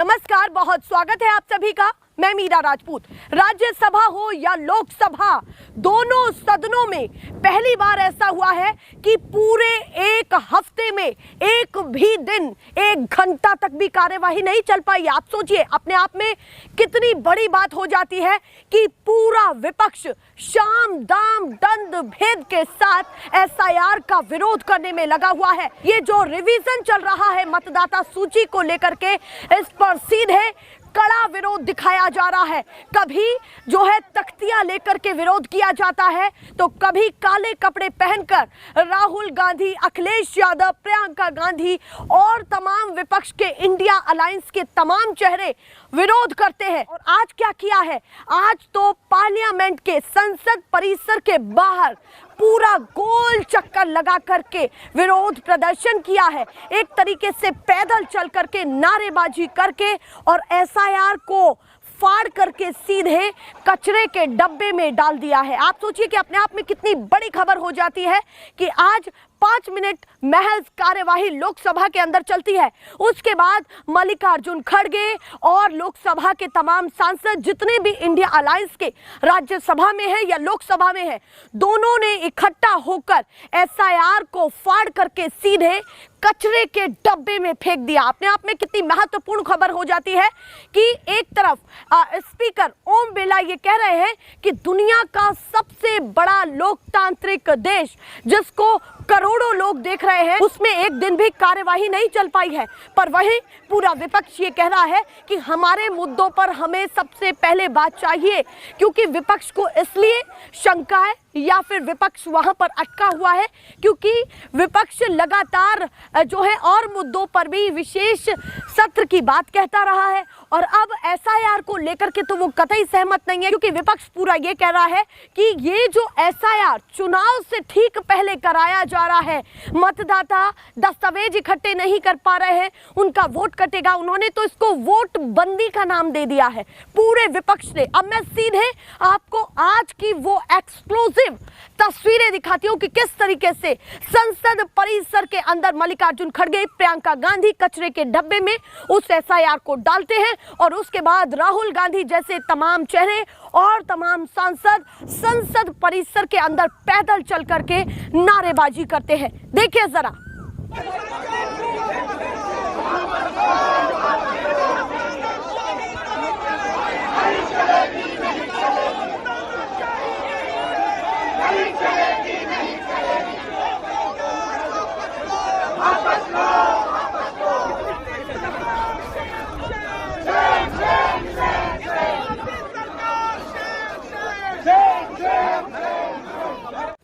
नमस्कार, बहुत स्वागत है आप सभी का। मैं मीरा राजपूत। राज्यसभा हो या लोकसभा, दोनों सदनों में पहली बार ऐसा हुआ है कि पूरे एक हफ्ते में एक भी दिन, एक घंटा तक भी कार्यवाही नहीं चल पाई। आप सोचिए, अपने आप में कितनी बड़ी बात हो जाती है कि पूरा विपक्ष शाम दाम दंड भेद के साथ एसआईआर का विरोध करने में लगा हुआ है। ये जो रिवीजन चल रहा है मतदाता सूची को लेकर के, इस पर सीधे कड़ा विरोध दिखाया जा रहा है। कभी जो है तख्तियां लेकर के विरोध किया जाता है, तो कभी काले कपड़े पहनकर राहुल गांधी, अखिलेश यादव, प्रियंका गांधी और तमाम विपक्ष के इंडिया अलायंस के तमाम चेहरे विरोध करते हैं। और आज क्या किया है? आज तो पार्लियामेंट के संसद परिसर के बाहर पूरा गोल चक्कर लगा करके विरोध प्रदर्शन किया है। एक तरीके से पैदल चल करके, नारेबाजी करके और एसआईआर को फाड़ करके सीधे कचरे के डब्बे में डाल दिया है। आप सोचिए कि अपने आप में कितनी बड़ी खबर हो जाती है कि आज 5 मिनट महज कार्यवाही लोकसभा के अंदर चलती है। उसके बाद मल्लिकार्जुन खड़गे और लोकसभा के तमाम सांसद, जितने भी इंडिया अलायंस के राज्यसभा में है या लोकसभा में है, दोनों ने इकट्ठा होकर एसआईआर को फाड़ करके सीधे कचरे के डब्बे में फेंक दिया। अपने आप में कितनी महत्वपूर्ण खबर हो जाती है कि एक तरफ स्पीकर ओम बिरला ये कह रहे हैं कि दुनिया का सबसे बड़ा लोकतांत्रिक देश, जिसको करोड़ों लोग देख रहे हैं, उसमें एक दिन भी कार्यवाही नहीं चल पाई है। पर वहीं पूरा विपक्ष ये कह रहा है कि हमारे मुद्दों पर हमें सबसे पहले बात चाहिए, क्योंकि विपक्ष को इसलिए शंका है या फिर विपक्ष वहां पर अटका हुआ है क्योंकि विपक्ष लगातार जो है और मुद्दों पर भी विशेष सत्र की बात कहता रहा है। और अब एसआईआर को लेकर के तो वो कतई सहमत नहीं है, क्योंकि विपक्ष पूरा ये कह रहा है कि ये जो एसआईआर चुनाव से ठीक पहले कराया जा रहा है, मतदाता दस्तावेज इकट्ठे नहीं कर पा रहे हैं, उनका वोट कटेगा। उन्होंने तो इसको वोट बंदी का नाम दे दिया है पूरे विपक्ष ने। अब मैं सीधे आपको आज की वो एक्सक्लूसिव तस्वीरें दिखाती हूं कि किस तरीके से संसद परिसर के अंदर मल्लिकार्जुन खड़गे, प्रियंका गांधी कचरे के डब्बे में उस एसआईआर को डालते हैं और उसके बाद राहुल गांधी जैसे तमाम चेहरे और तमाम सांसद संसद परिसर के अंदर पैदल चल करके नारेबाजी करते हैं। देखिए जरा।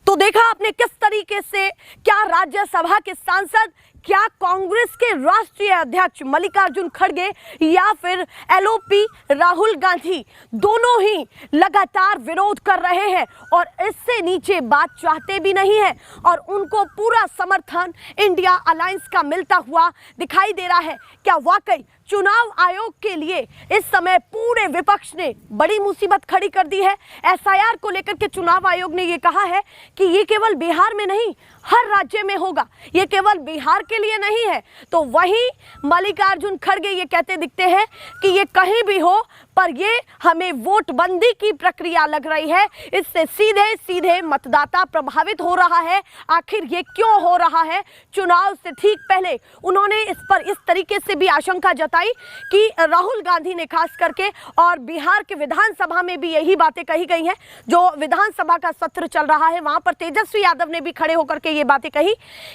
तो देखा आपने किस तरीके से क्या राज्यसभा के सांसद, क्या कांग्रेस के राष्ट्रीय अध्यक्ष मल्लिकार्जुन खड़गे या फिर एलओपी राहुल गांधी, दोनों ही लगातार विरोध कर रहे हैं और इससे नीचे बात चाहते भी नहीं है। और उनको पूरा समर्थन इंडिया अलायंस का मिलता हुआ दिखाई दे रहा है। क्या वाकई चुनाव आयोग के लिए इस समय पूरे विपक्ष ने बड़ी मुसीबत खड़ी कर दी है? एसआईआर को लेकर के चुनाव आयोग ने ये कहा है कि ये केवल बिहार में नहीं, हर राज्य में होगा, ये केवल बिहार के लिए नहीं है। तो वहीं मल्लिकार्जुन खड़गे ये कहते दिखते हैं कि ये कहीं भी हो, पर ये हमें वोट बंदी की प्रक्रिया लग रही है, इससे सीधे सीधे मतदाता प्रभावित हो रहा है। आखिर ये क्यों हो रहा है? चुनाव से ठीक पहले उन्होंने इस पर इस तरीके से भी आशंका जताई कि राहुल गांधी ने खास करके, और बिहार के विधानसभा में भी यही बातें कही गई हैं। जो विधानसभा का सत्र चल रहा है वहां पर तेजस्वी यादव ने भी खड़े होकर के ये बातें कही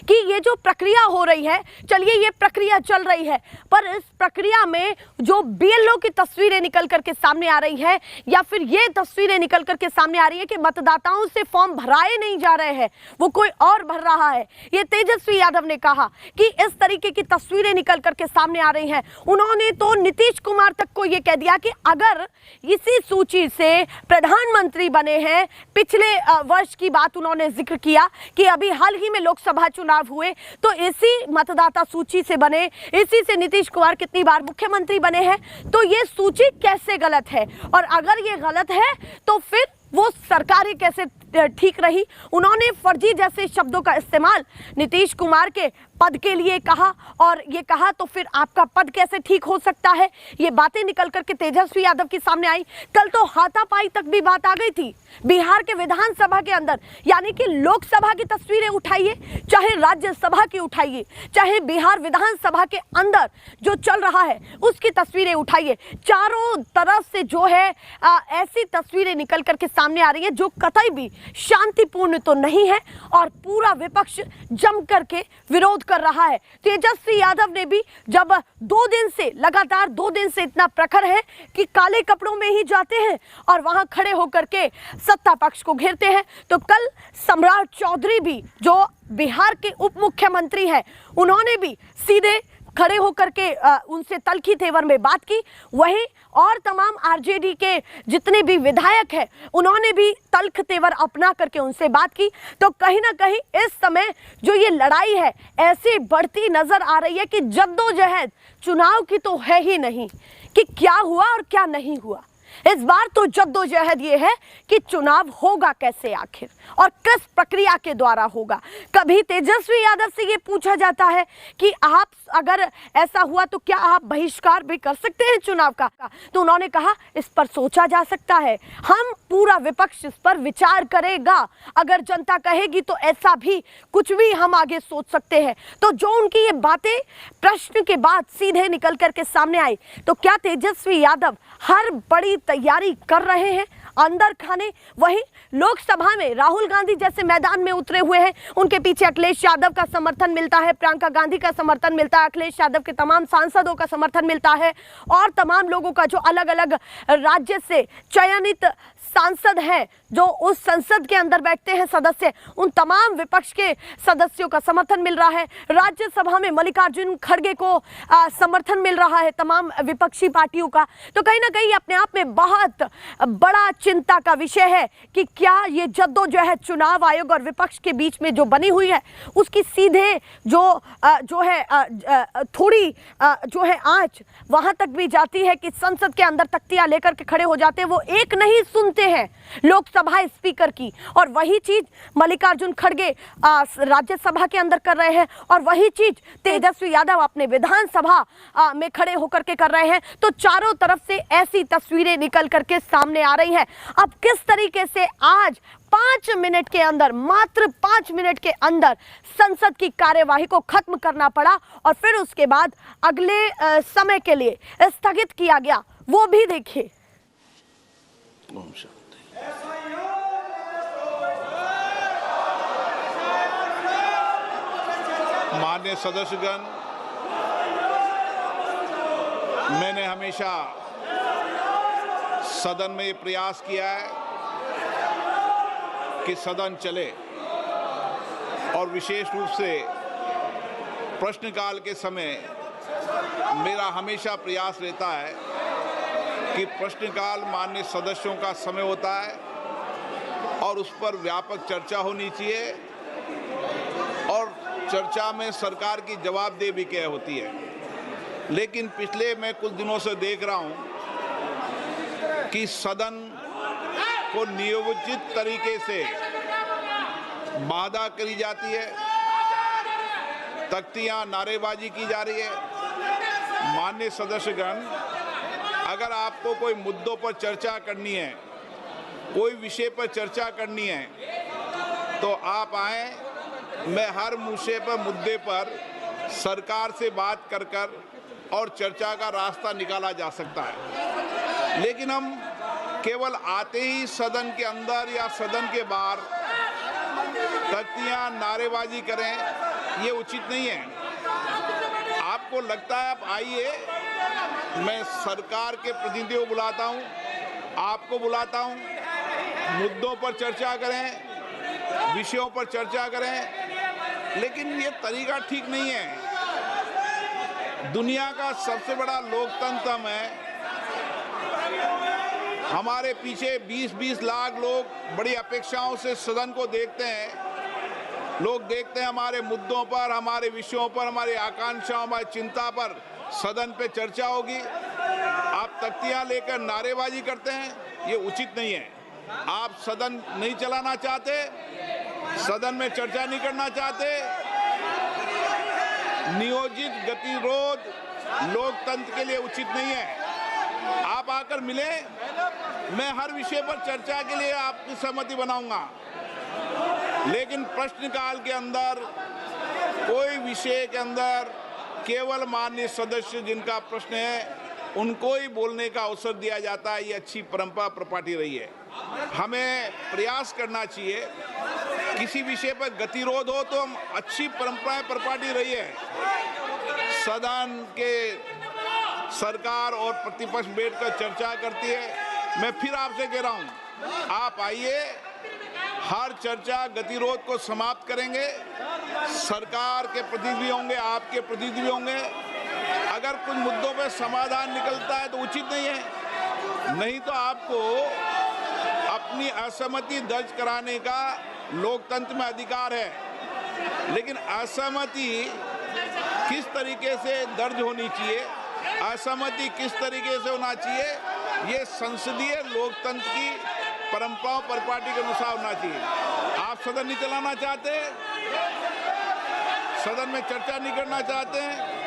कि ये जो प्रक्रिया हो रही है, चलिए ये प्रक्रिया चल रही है, पर इस प्रक्रिया में जो बीएलओ की तस्वीरें निकल करके सामने आ रही है या फिर ये तस्वीरें निकल करके सामने आ रही है कि मतदाताओं से फॉर्म भराए नहीं जा रहे हैं, वो कोई और भर रहा है। ये तेजस्वी यादव ने कहा कि इस तरीके की तस्वीरें निकल करके सामने आ रही हैं। उन्होंने तो नीतीश कुमार तक को ये कह दिया कि अगर इसी सूची से प्रधानमंत्री बने हैं, पिछले वर्ष की बात उन्होंने जिक्र किया कि अभी हाल ही में लोकसभा चुनाव हुए, तो इसी मतदाता सूची से बने, इसी से नीतीश कुमार कितनी बार मुख्यमंत्री बने हैं, तो ये सूची कैसे गलत है? और अगर ये गलत है तो फिर वो सरकारें कैसे ठीक रही। उन्होंने फर्जी जैसे शब्दों का इस्तेमाल नीतीश कुमार के पद के लिए कहा, और ये कहा तो फिर आपका पद कैसे ठीक हो सकता है। ये बातें निकल करके तेजस्वी यादव के सामने आई। कल तो हाथापाई तक भी बात आ गई थी बिहार के विधानसभा के अंदर, यानी कि लोकसभा की तस्वीरें उठाइए, चाहे राज्यसभा की उठाइए, चाहे बिहार विधानसभा के अंदर जो चल रहा है उसकी तस्वीरें उठाइए, चारों तरफ से जो है ऐसी तस्वीरें निकल करके सामने आ रही है जो कतई भी शांतिपूर्ण तो नहीं है, और पूरा विपक्ष जम करके विरोध कर रहा है। तेजस्वी यादव ने भी जब 2 दिन से, लगातार 2 दिन से इतना प्रखर है कि काले कपड़ों में ही जाते हैं और वहां खड़े होकर के सत्ता पक्ष को घेरते हैं, तो कल सम्राट चौधरी भी जो बिहार के उप मुख्यमंत्री हैं, उन्होंने भी सीधे खड़े होकर के उनसे तल्खी तेवर में बात की। वहीं और तमाम आरजेडी के जितने भी विधायक हैं उन्होंने भी तल्ख तेवर अपना करके उनसे बात की। तो कहीं ना कहीं इस समय जो ये लड़ाई है ऐसी बढ़ती नजर आ रही है कि जद्दोजहद चुनाव की तो है ही नहीं कि क्या हुआ और क्या नहीं हुआ। इस बार तो जद्दोजहद ये है कि चुनाव होगा कैसे आखिर और किस प्रक्रिया के द्वारा होगा। कभी तेजस्वी यादव से ये पूछा जाता है कि आप अगर ऐसा हुआ तो क्या आप बहिष्कार भी कर सकते हैं चुनाव का, तो उन्होंने कहा इस पर सोचा जा सकता है, हम पूरा विपक्ष इस पर विचार करेगा, अगर जनता कहेगी तो ऐसा भी कुछ भी हम आगे सोच सकते हैं। तो जो उनकी ये बातें प्रश्न के बाद सीधे निकल करके सामने आई, तो क्या तेजस्वी यादव हर बड़ी तैयारी कर रहे हैं अंदर खाने। वहीं लोकसभा में राहुल गांधी जैसे मैदान में उतरे हुए हैं, उनके पीछे अखिलेश यादव का समर्थन मिलता है, प्रियंका गांधी का समर्थन मिलता है, अखिलेश यादव के तमाम सांसदों का समर्थन मिलता है, और तमाम लोगों का जो अलग अलग राज्य से चयनित सांसद हैं, जो उस संसद के अंदर बैठते हैं सदस्य, उन तमाम विपक्ष के सदस्यों का समर्थन मिल रहा है। राज्यसभा में मल्लिकार्जुन खड़गे को समर्थन मिल रहा है तमाम विपक्षी पार्टियों का। तो कहीं ना कहीं अपने आप में बहुत बड़ा चिंता का विषय है कि क्या ये जद्दोजहद चुनाव आयोग और विपक्ष के बीच में जो बनी हुई है उसकी सीधे जो है थोड़ी जो है आंच वहां तक भी जाती है कि संसद के अंदर तख्तियां लेकर के खड़े हो जाते हैं, वो एक नहीं सुनते हैं लोकसभा स्पीकर की, और वही चीज मल्लिकार्जुन खड़गे राज्यसभा के अंदर कर रहे हैं, और वही चीज तेजस्वी यादव अपने विधानसभा में खड़े होकर के कर रहे हैं। तो चारों तरफ से ऐसी तस्वीरें निकल करके सामने आ रही हैं। अब किस तरीके से आज 5 मिनट के अंदर, मात्र 5 मिनट के अंदर संसद की कार्यवाही को खत्म करना पड़ा और फिर उसके बाद अगले समय के लिए स्थगित किया गया, वो भी देखिए। माननीय सदस्यगण, मैंने हमेशा सदन में ये प्रयास किया है कि सदन चले, और विशेष रूप से प्रश्नकाल के समय मेरा हमेशा प्रयास रहता है कि प्रश्नकाल माननीय सदस्यों का समय होता है और उस पर व्यापक चर्चा होनी चाहिए, और चर्चा में सरकार की जवाबदेही भी क्या होती है। लेकिन पिछले मैं कुछ दिनों से देख रहा हूं कि सदन को नियोजित तरीके से बाधा करी जाती है, तख्तियां नारेबाजी की जा रही है। माननीय सदस्यगण, अगर आपको कोई मुद्दों पर चर्चा करनी है, कोई विषय पर चर्चा करनी है, तो आप आए, मैं हर मुद्दे पर सरकार से बात कर और चर्चा का रास्ता निकाला जा सकता है। लेकिन हम केवल आते ही सदन के अंदर या सदन के बाहर तख्तियां नारेबाजी करें, ये उचित नहीं है। आपको लगता है आप आइए, मैं सरकार के प्रतिनिधियों को बुलाता हूं, आपको बुलाता हूं, मुद्दों पर चर्चा करें, विषयों पर चर्चा करें, लेकिन ये तरीका ठीक नहीं है। दुनिया का सबसे बड़ा लोकतंत्र है, हमारे पीछे 20-20 लाख लोग बड़ी अपेक्षाओं से सदन को देखते हैं। लोग देखते हैं हमारे मुद्दों पर, हमारे विषयों पर, हमारी आकांक्षाओं, हमारी चिंता पर सदन पे चर्चा होगी। आप तख्तियां लेकर नारेबाजी करते हैं, ये उचित नहीं है। आप सदन नहीं चलाना चाहते, सदन में चर्चा नहीं करना चाहते। नियोजित गतिरोध लोकतंत्र के लिए उचित नहीं है। आप आकर मिले, मैं हर विषय पर चर्चा के लिए आपकी सहमति बनाऊंगा, लेकिन प्रश्नकाल के अंदर कोई विषय के अंदर केवल माननीय सदस्य जिनका प्रश्न है उनको ही बोलने का अवसर दिया जाता है। ये अच्छी परंपरा प्रपाटी रही है। हमें प्रयास करना चाहिए, किसी विषय पर गतिरोध हो तो हम अच्छी परंपराएं प्रपाटी रही है। सदन के सरकार और प्रतिपक्ष बैठकर चर्चा करती है। मैं फिर आपसे कह रहा हूं, आप आइए, हर चर्चा गतिरोध को समाप्त करेंगे। सरकार के प्रतिनिधि होंगे, आपके प्रतिनिधि होंगे। अगर कुछ मुद्दों पर समाधान निकलता है तो उचित नहीं है, नहीं तो आपको अपनी असहमति दर्ज कराने का लोकतंत्र में अधिकार है। लेकिन असहमति किस तरीके से दर्ज होनी चाहिए, असहमति किस तरीके से होना चाहिए, ये संसदीय लोकतंत्र की परंपराओं परिपाटी के अनुसार होना चाहिए। आप सदन नहीं चलाना चाहते, सदन में चर्चा नहीं करना चाहते हैं।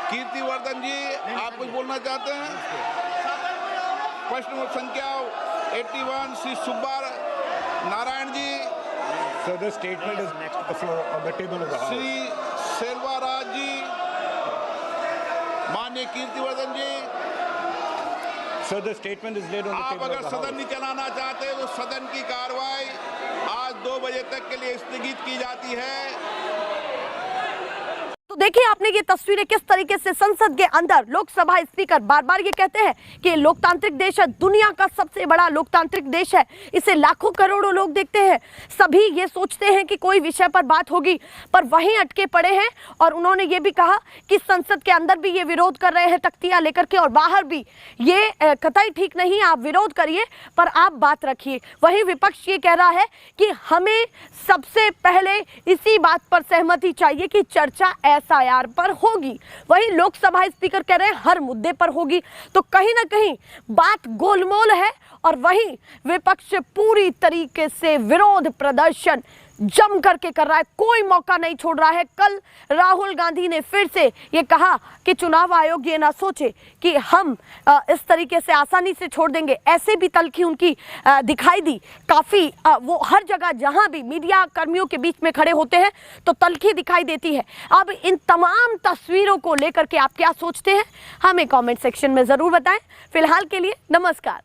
कीर्तिवर्धन जी, आप कुछ बोलना चाहते हैं? प्रश्न संख्या 81 Shri Subba Narayan ji. So the statement is next to the floor on the table of the House. Shri Selvaraj जी, माननीय कीर्तिवर्धन जी। So the statement is laid on the आप table अगर of the सदन House. नहीं चलाना चाहते तो सदन की कार्रवाई आज 2 बजे तक के लिए स्थगित की जाती है। तो देखिए आपने ये तस्वीरें किस तरीके से संसद के अंदर लोकसभा स्पीकर बार बार ये कहते हैं कि लोकतांत्रिक देश है, दुनिया का सबसे बड़ा लोकतांत्रिक देश है, इसे लाखों करोड़ों लोग देखते हैं। सभी ये सोचते हैं कि कोई विषय पर बात होगी, पर वहीं अटके पड़े हैं। और उन्होंने ये भी कहा कि संसद के अंदर भी ये विरोध कर रहे हैं तख्तियां लेकर के, और बाहर भी। ये कतई ठीक नहीं, आप विरोध करिए पर आप बात रखिए। वहीं विपक्ष ये कह रहा है कि हमें सबसे पहले इसी बात पर सहमति चाहिए कि चर्चा एसआईआर पर होगी। वहीं लोकसभा स्पीकर कह रहे हैं हर मुद्दे पर होगी। तो कहीं ना कहीं बात गोलमोल है, और वहीं विपक्ष पूरी तरीके से विरोध प्रदर्शन जम करके कर रहा है, कोई मौका नहीं छोड़ रहा है। कल राहुल गांधी ने फिर से ये कहा कि चुनाव आयोग ये ना सोचे कि हम इस तरीके से आसानी से छोड़ देंगे। ऐसे भी तल्खी उनकी दिखाई दी काफ़ी। वो हर जगह जहां भी मीडिया कर्मियों के बीच में खड़े होते हैं तो तल्खी दिखाई देती है। अब इन तमाम तस्वीरों को लेकर के आप क्या सोचते हैं, हमें कॉमेंट सेक्शन में ज़रूर बताएं। फिलहाल के लिए नमस्कार।